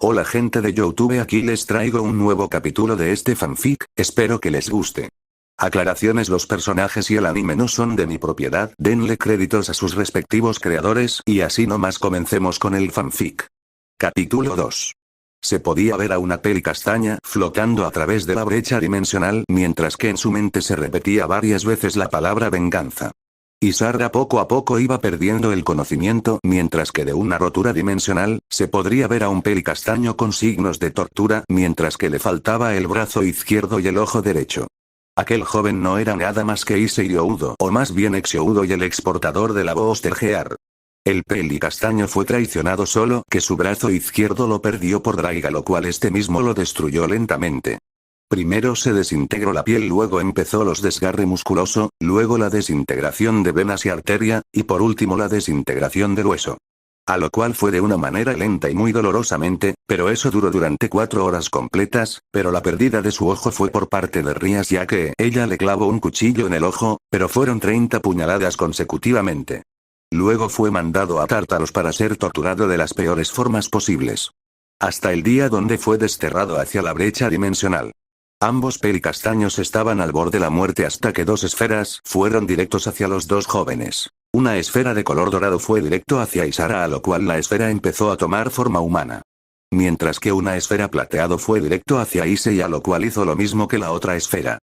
Hola gente de YouTube, aquí les traigo un nuevo capítulo de este fanfic, espero que les guste. Aclaraciones: los personajes y el anime no son de mi propiedad, denle créditos a sus respectivos creadores, y así nomás comencemos con el fanfic. Capítulo 2. Se podía ver a una peli castaña flotando a través de la brecha dimensional mientras que en su mente se repetía varias veces la palabra venganza. Isara poco a poco iba perdiendo el conocimiento mientras que de una rotura dimensional, se podría ver a un peli castaño con signos de tortura mientras que le faltaba el brazo izquierdo y el ojo derecho. Aquel joven no era nada más que Issei Oudo, o más bien Ex-Oudo, y el exportador de la voz Gear. El peli castaño fue traicionado, solo que su brazo izquierdo lo perdió por Draiga, lo cual este mismo lo destruyó lentamente. Primero se desintegró la piel, luego empezó los desgarre musculoso, luego la desintegración de venas y arteria, y por último la desintegración del hueso. A lo cual fue de una manera lenta y muy dolorosamente, pero eso duró durante 4 horas completas, pero la pérdida de su ojo fue por parte de Rias, ya que ella le clavó un cuchillo en el ojo, pero fueron 30 puñaladas consecutivamente. Luego fue mandado a Tártaros para ser torturado de las peores formas posibles. Hasta el día donde fue desterrado hacia la brecha dimensional. Ambos pelicastaños estaban al borde de la muerte hasta que 2 esferas fueron directos hacia los 2 jóvenes. Una esfera de color dorado fue directo hacia Isara, a lo cual la esfera empezó a tomar forma humana. Mientras que una esfera plateado fue directo hacia Issei, a lo cual hizo lo mismo que la otra esfera.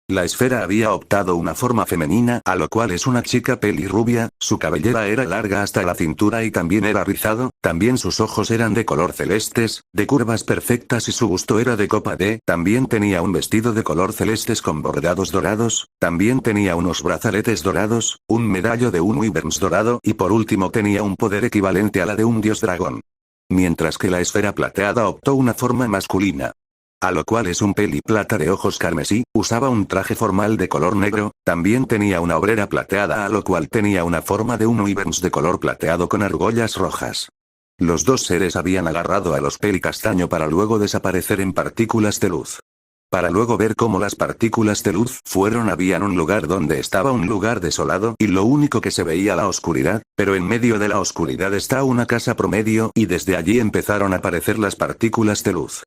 La esfera había optado una forma femenina, a lo cual es una chica pelirrubia, su cabellera era larga hasta la cintura y también era rizado, también sus ojos eran de color celestes, de curvas perfectas, y su busto era de copa D, también tenía un vestido de color celestes con bordados dorados, también tenía unos brazaletes dorados, un medallo de un wyverns dorado y por último tenía un poder equivalente a la de un dios dragón. Mientras que la esfera plateada optó una forma masculina. A lo cual es un peli plata de ojos carmesí, usaba un traje formal de color negro, también tenía una obrera plateada, a lo cual tenía una forma de un wyverns de color plateado con argollas rojas. Los 2 seres habían agarrado a los peli castaño para luego desaparecer en partículas de luz. Para luego ver cómo las partículas de luz habían un lugar donde estaba un lugar desolado y lo único que se veía la oscuridad, pero en medio de la oscuridad está una casa promedio y desde allí empezaron a aparecer las partículas de luz.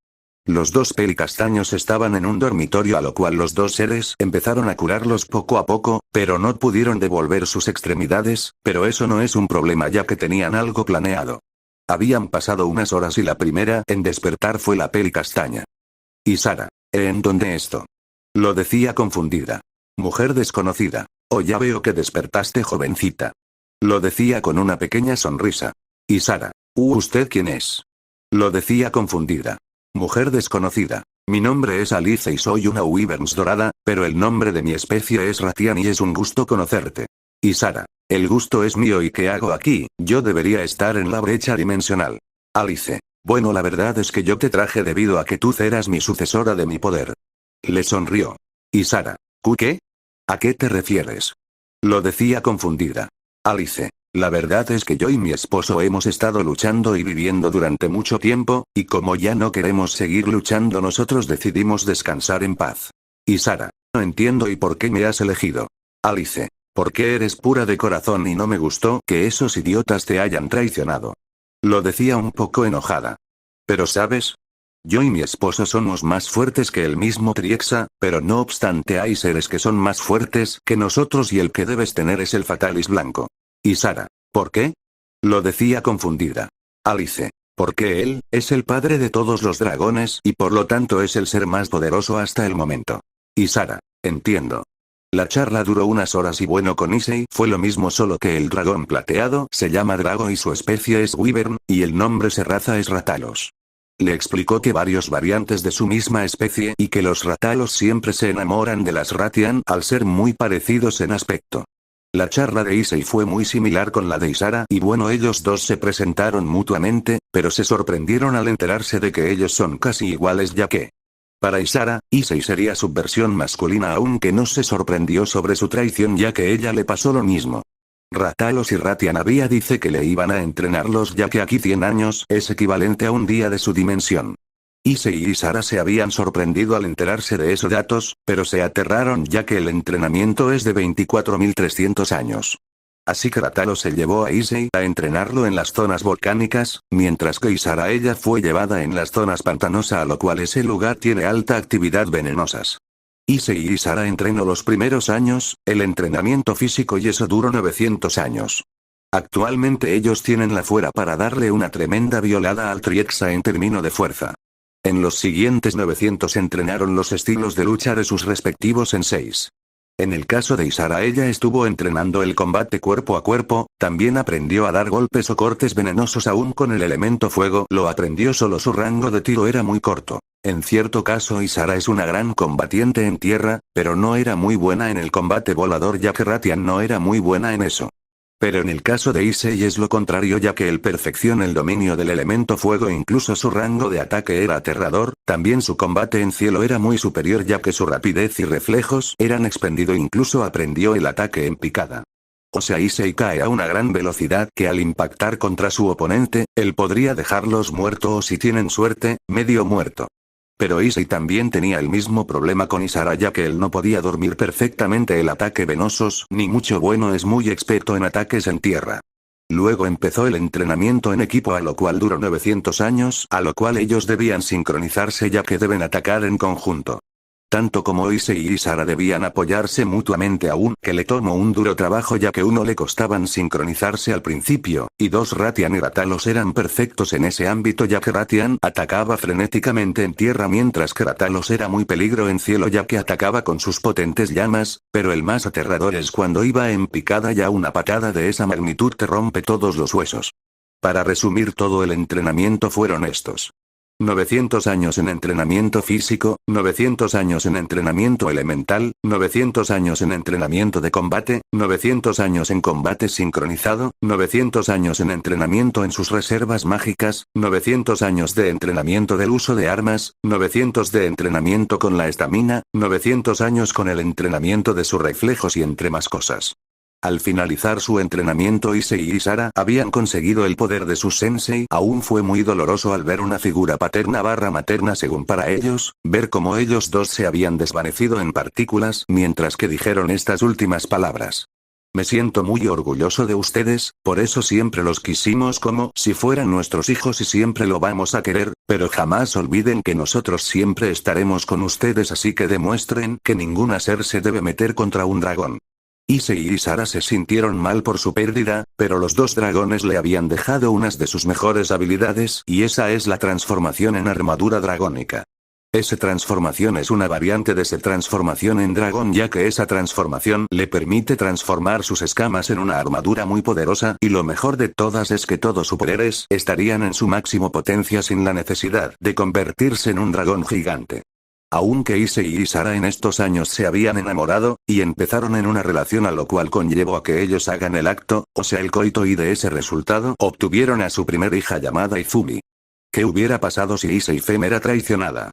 Los 2 pelicastaños estaban en un dormitorio, a lo cual los 2 seres empezaron a curarlos poco a poco, pero no pudieron devolver sus extremidades, pero eso no es un problema ya que tenían algo planeado. Habían pasado unas horas y la primera en despertar fue la pelicastaña. Isara. ¿En dónde esto? Lo decía confundida. Mujer desconocida. Oh, ya veo que despertaste, jovencita. Lo decía con una pequeña sonrisa. Isara. ¿Usted quién es? Lo decía confundida. Mujer desconocida. Mi nombre es Alice y soy una wyverns dorada, pero el nombre de mi especie es Ratian y es un gusto conocerte. Isara. El gusto es mío, ¿y qué hago aquí? Yo debería estar en la brecha dimensional. Alice. Bueno, la verdad es que yo te traje debido a que tú eras mi sucesora de mi poder. Le sonrió. Isara. ¿Qué? ¿A qué te refieres? Lo decía confundida. Alice. La verdad es que yo y mi esposo hemos estado luchando y viviendo durante mucho tiempo, y como ya no queremos seguir luchando, nosotros decidimos descansar en paz. Isara. No entiendo y por qué me has elegido. Alice. Porque eres pura de corazón y no me gustó que esos idiotas te hayan traicionado. Lo decía un poco enojada. Pero ¿sabes? Yo y mi esposo somos más fuertes que el mismo Triexa, pero no obstante hay seres que son más fuertes que nosotros y el que debes tener es el Fatalis blanco. Isara. ¿Por qué? Lo decía confundida. Alice. Porque él es el padre de todos los dragones y por lo tanto es el ser más poderoso hasta el momento. Isara. Entiendo. La charla duró unas horas y bueno, con Issei fue lo mismo, solo que el dragón plateado se llama Drago y su especie es wyvern, y el nombre se raza es Ratalos. Le explicó que varios variantes de su misma especie y que los Ratalos siempre se enamoran de las Ratian al ser muy parecidos en aspecto. La charla de Issei fue muy similar con la de Isara y bueno, ellos 2 se presentaron mutuamente, pero se sorprendieron al enterarse de que ellos son casi iguales, ya que para Isara, Issei sería su versión masculina, aunque no se sorprendió sobre su traición ya que ella le pasó lo mismo. Ratalos y Ratian dice que le iban a entrenarlos ya que aquí 100 años es equivalente a un día de su dimensión. Issei y Isara se habían sorprendido al enterarse de esos datos, pero se aterraron ya que el entrenamiento es de 24.300 años. Así que Ratalos se llevó a Issei a entrenarlo en las zonas volcánicas, mientras que Isara fue llevada en las zonas pantanosas, a lo cual ese lugar tiene alta actividad venenosas. Issei y Isara entrenó los primeros años, el entrenamiento físico, y eso duró 900 años. Actualmente ellos tienen la fuerza para darle una tremenda violada al Triexa en término de fuerza. En los siguientes 900 entrenaron los estilos de lucha de sus respectivos senseis. En el caso de Isara, ella estuvo entrenando el combate cuerpo a cuerpo, también aprendió a dar golpes o cortes venenosos aún con el elemento fuego, lo aprendió, solo su rango de tiro era muy corto. En cierto caso Isara es una gran combatiente en tierra, pero no era muy buena en el combate volador, ya que Ratian no era muy buena en eso. Pero en el caso de Issei es lo contrario, ya que él perfecciona el dominio del elemento fuego, incluso su rango de ataque era aterrador, también su combate en cielo era muy superior, ya que su rapidez y reflejos eran expendido, incluso aprendió el ataque en picada. O sea, Issei cae a una gran velocidad que al impactar contra su oponente, él podría dejarlos muertos o, si tienen suerte, medio muerto. Pero Issei también tenía el mismo problema con Isara, ya que él no podía dormir perfectamente el ataque venosos, ni mucho bueno, es muy experto en ataques en tierra. Luego empezó el entrenamiento en equipo, a lo cual duró 900 años, a lo cual ellos debían sincronizarse, ya que deben atacar en conjunto. Tanto como Issei y Isara debían apoyarse mutuamente, aún que le tomó un duro trabajo, ya que uno le costaban sincronizarse al principio, y dos, Ratian y Ratalos eran perfectos en ese ámbito, ya que Ratian atacaba frenéticamente en tierra, mientras que Ratalos era muy peligro en cielo, ya que atacaba con sus potentes llamas, pero el más aterrador es cuando iba en picada, ya una patada de esa magnitud te rompe todos los huesos. Para resumir, todo el entrenamiento fueron estos: 900 años en entrenamiento físico, 900 años en entrenamiento elemental, 900 años en entrenamiento de combate, 900 años en combate sincronizado, 900 años en entrenamiento en sus reservas mágicas, 900 años de entrenamiento del uso de armas, 900 de entrenamiento con la estamina, 900 años con el entrenamiento de sus reflejos y entre más cosas. Al finalizar su entrenamiento, Issei y Isara habían conseguido el poder de su sensei. Aún fue muy doloroso al ver una figura paterna/materna, según para ellos, ver cómo ellos dos se habían desvanecido en partículas, mientras que dijeron estas últimas palabras: me siento muy orgulloso de ustedes, por eso siempre los quisimos como si fueran nuestros hijos y siempre lo vamos a querer, pero jamás olviden que nosotros siempre estaremos con ustedes, así que demuestren que ningún ser se debe meter contra un dragón. Issei y Isara se sintieron mal por su pérdida, pero los dos dragones le habían dejado unas de sus mejores habilidades, y esa es la transformación en armadura dragónica. Esa transformación es una variante de esa transformación en dragón, ya que esa transformación le permite transformar sus escamas en una armadura muy poderosa, y lo mejor de todas es que todos sus poderes estarían en su máximo potencia sin la necesidad de convertirse en un dragón gigante. Aunque Issei y Isara en estos años se habían enamorado, y empezaron en una relación, a lo cual conllevó a que ellos hagan el acto, o sea el coito, y de ese resultado obtuvieron a su primer hija llamada Izumi. ¿Qué hubiera pasado si Issei era traicionada?